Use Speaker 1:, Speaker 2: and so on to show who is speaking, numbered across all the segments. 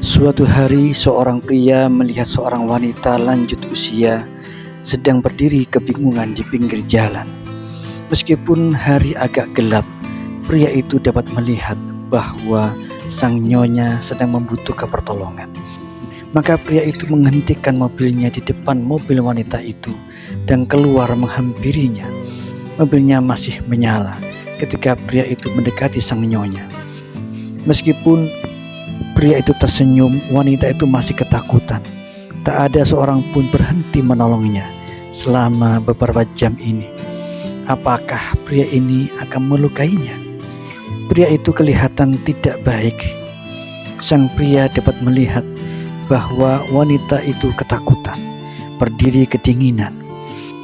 Speaker 1: Suatu hari, seorang pria melihat seorang wanita lanjut usia sedang berdiri kebingungan di pinggir jalan. Meskipun hari agak gelap, pria itu dapat melihat bahwa sang nyonya sedang membutuhkan pertolongan. Maka pria itu menghentikan mobilnya di depan mobil wanita itu dan keluar menghampirinya. Mobilnya masih menyala ketika pria itu mendekati sang nyonya. Meskipun pria itu tersenyum, wanita itu masih ketakutan. Tak ada seorang pun berhenti menolongnya selama beberapa jam ini. Apakah pria ini akan melukainya? Pria itu kelihatan tidak baik. Sang pria dapat melihat bahwa wanita itu ketakutan, berdiri kedinginan.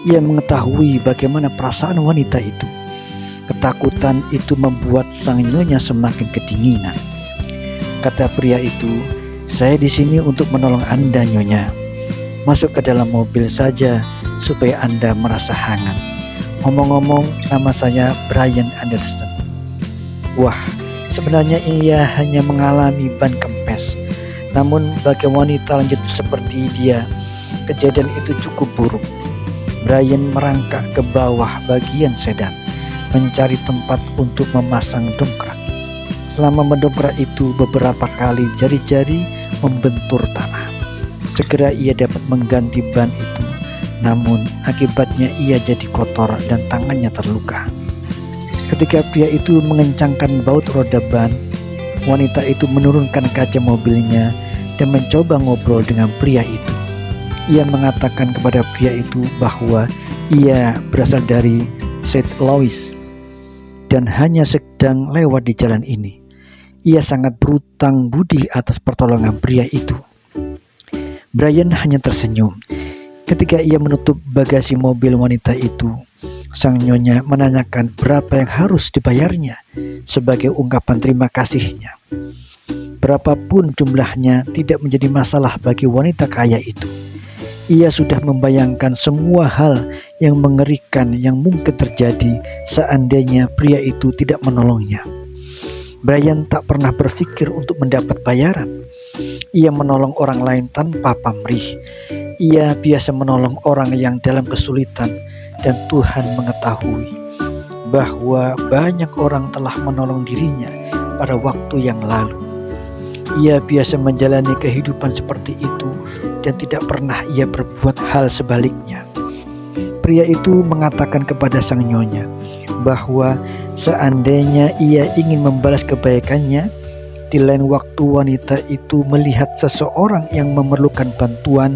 Speaker 1: Ia mengetahui bagaimana perasaan wanita itu. Ketakutan itu membuat sang nyonya semakin kedinginan. Kata pria itu, "Saya di sini untuk menolong Anda, Nyonya. Masuk ke dalam mobil saja supaya Anda merasa hangat. Ngomong-ngomong, nama saya Brian Anderson." Wah, sebenarnya ia hanya mengalami ban kempes. Namun bagi wanita lanjut seperti dia, kejadian itu cukup buruk. Brian merangkak ke bawah bagian sedan, mencari tempat untuk memasang dongkrak. Selama mendongkrak itu beberapa kali jari-jari membentur tanah. Segera ia dapat mengganti ban itu, namun akibatnya ia jadi kotor dan tangannya terluka. Ketika pria itu mengencangkan baut roda ban, wanita itu menurunkan kaca mobilnya dan mencoba ngobrol dengan pria itu. Ia mengatakan kepada pria itu bahwa ia berasal dari St. Louis dan hanya sedang lewat di jalan ini. Ia sangat berutang budi atas pertolongan pria itu. Brian hanya tersenyum. Ketika ia menutup bagasi mobil wanita itu, sang nyonya menanyakan berapa yang harus dibayarnya sebagai ungkapan terima kasihnya. Berapapun jumlahnya tidak menjadi masalah bagi wanita kaya itu. Ia sudah membayangkan semua hal yang mengerikan yang mungkin terjadi seandainya pria itu tidak menolongnya. Brian tak pernah berpikir untuk mendapat bayaran. Ia menolong orang lain tanpa pamrih. Ia biasa menolong orang yang dalam kesulitan, dan Tuhan mengetahui bahwa banyak orang telah menolong dirinya pada waktu yang lalu. Ia biasa menjalani kehidupan seperti itu dan tidak pernah ia berbuat hal sebaliknya. Pria itu mengatakan kepada sang nyonya bahwa seandainya ia ingin membalas kebaikannya, di lain waktu wanita itu melihat seseorang yang memerlukan bantuan,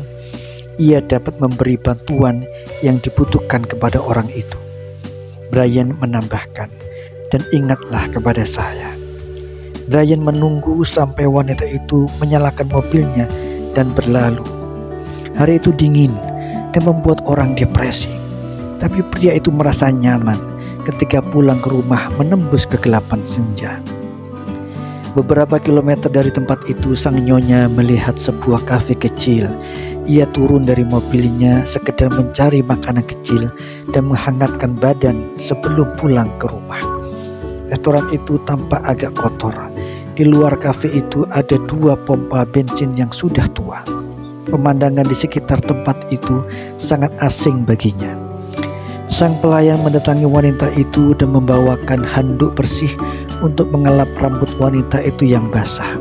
Speaker 1: ia dapat memberi bantuan yang dibutuhkan kepada orang itu. Brian menambahkan, "Dan ingatlah kepada saya." Brian menunggu sampai wanita itu menyalakan mobilnya dan berlalu. Hari itu dingin dan membuat orang depresi. Tapi pria itu merasa nyaman ketika pulang ke rumah menembus kegelapan senja. Beberapa kilometer dari tempat itu, sang nyonya melihat sebuah kafe kecil. Ia turun dari mobilnya sekedar mencari makanan kecil dan menghangatkan badan sebelum pulang ke rumah. Restoran itu tampak agak kotor. Di luar kafe itu ada 2 pompa bensin yang sudah tua. Pemandangan di sekitar tempat itu sangat asing baginya. Sang pelayan mendatangi wanita itu dan membawakan handuk bersih untuk mengelap rambut wanita itu yang basah.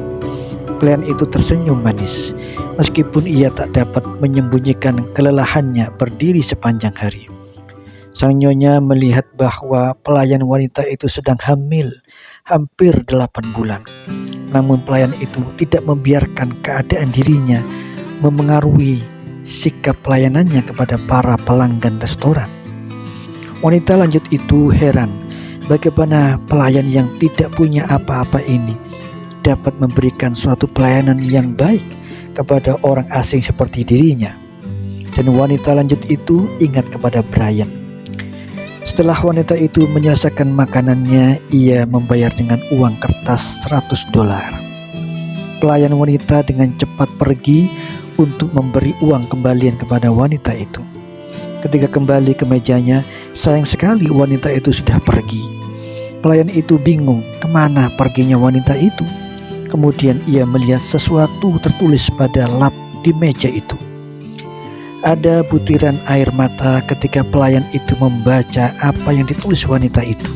Speaker 1: Pelayan itu tersenyum manis, meskipun ia tak dapat menyembunyikan kelelahannya berdiri sepanjang hari. Sang nyonya melihat bahwa pelayan wanita itu sedang hamil, hampir 8 bulan. Namun pelayan itu tidak membiarkan keadaan dirinya memengaruhi sikap pelayanannya kepada para pelanggan restoran. Wanita lanjut itu heran bagaimana pelayan yang tidak punya apa-apa ini dapat memberikan suatu pelayanan yang baik kepada orang asing seperti dirinya. Dan wanita lanjut itu ingat kepada Brian. Setelah wanita itu menyelesaikan makanannya, ia membayar dengan uang kertas $100. Pelayan wanita dengan cepat pergi untuk memberi uang kembalian kepada wanita itu. Ketika kembali ke mejanya, sayang sekali wanita itu sudah pergi. Pelayan itu bingung kemana perginya wanita itu. Kemudian ia melihat sesuatu tertulis pada lap di meja itu. Ada butiran air mata ketika pelayan itu membaca apa yang ditulis wanita itu.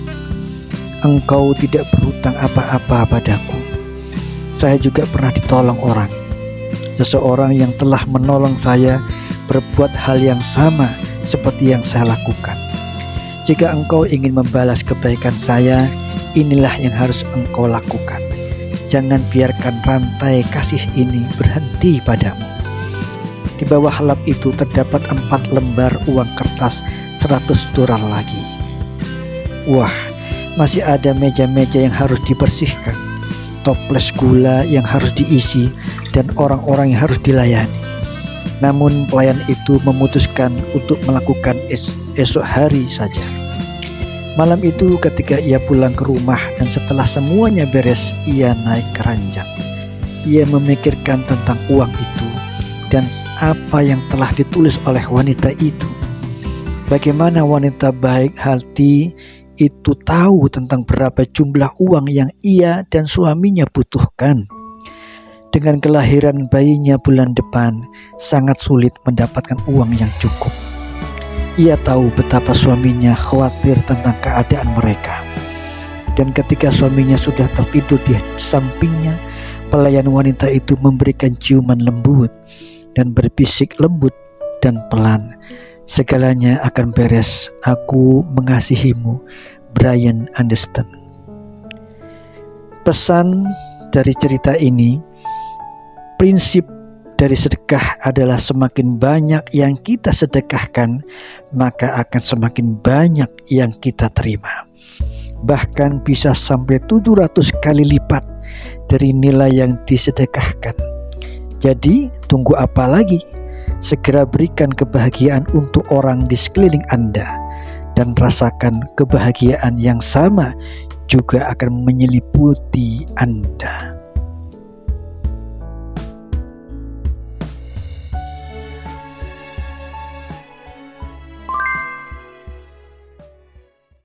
Speaker 1: Engkau tidak berhutang apa-apa padaku. Saya juga pernah ditolong orang. Seseorang yang telah menolong saya berbuat hal yang sama seperti yang saya lakukan. Jika engkau ingin membalas kebaikan saya, inilah yang harus engkau lakukan. Jangan biarkan rantai kasih ini berhenti padamu. Di bawah lap itu terdapat 4 lembar uang kertas 100 dolar lagi. Wah, masih ada meja-meja yang harus dibersihkan, toples gula yang harus diisi, dan orang-orang yang harus dilayani. Namun pelayan itu memutuskan untuk melakukan esok hari saja. Malam itu ketika ia pulang ke rumah dan setelah semuanya beres, ia naik ke ranjang. Ia memikirkan tentang uang itu dan apa yang telah ditulis oleh wanita itu. Bagaimana wanita baik hati itu tahu tentang berapa jumlah uang yang ia dan suaminya butuhkan. Dengan kelahiran bayinya bulan depan, sangat sulit mendapatkan uang yang cukup. Ia tahu betapa suaminya khawatir tentang keadaan mereka. Dan ketika suaminya sudah tertidur di sampingnya, pelayan wanita itu memberikan ciuman lembut dan berbisik lembut dan pelan, "Segalanya akan beres, aku mengasihimu, Brian Anderson." Pesan dari cerita ini, prinsip dari sedekah adalah semakin banyak yang kita sedekahkan, maka akan semakin banyak yang kita terima. Bahkan bisa sampai 700 kali lipat dari nilai yang disedekahkan. Jadi tunggu apa lagi? Segera berikan kebahagiaan untuk orang di sekeliling Anda, dan rasakan kebahagiaan yang sama juga akan menyelimuti Anda.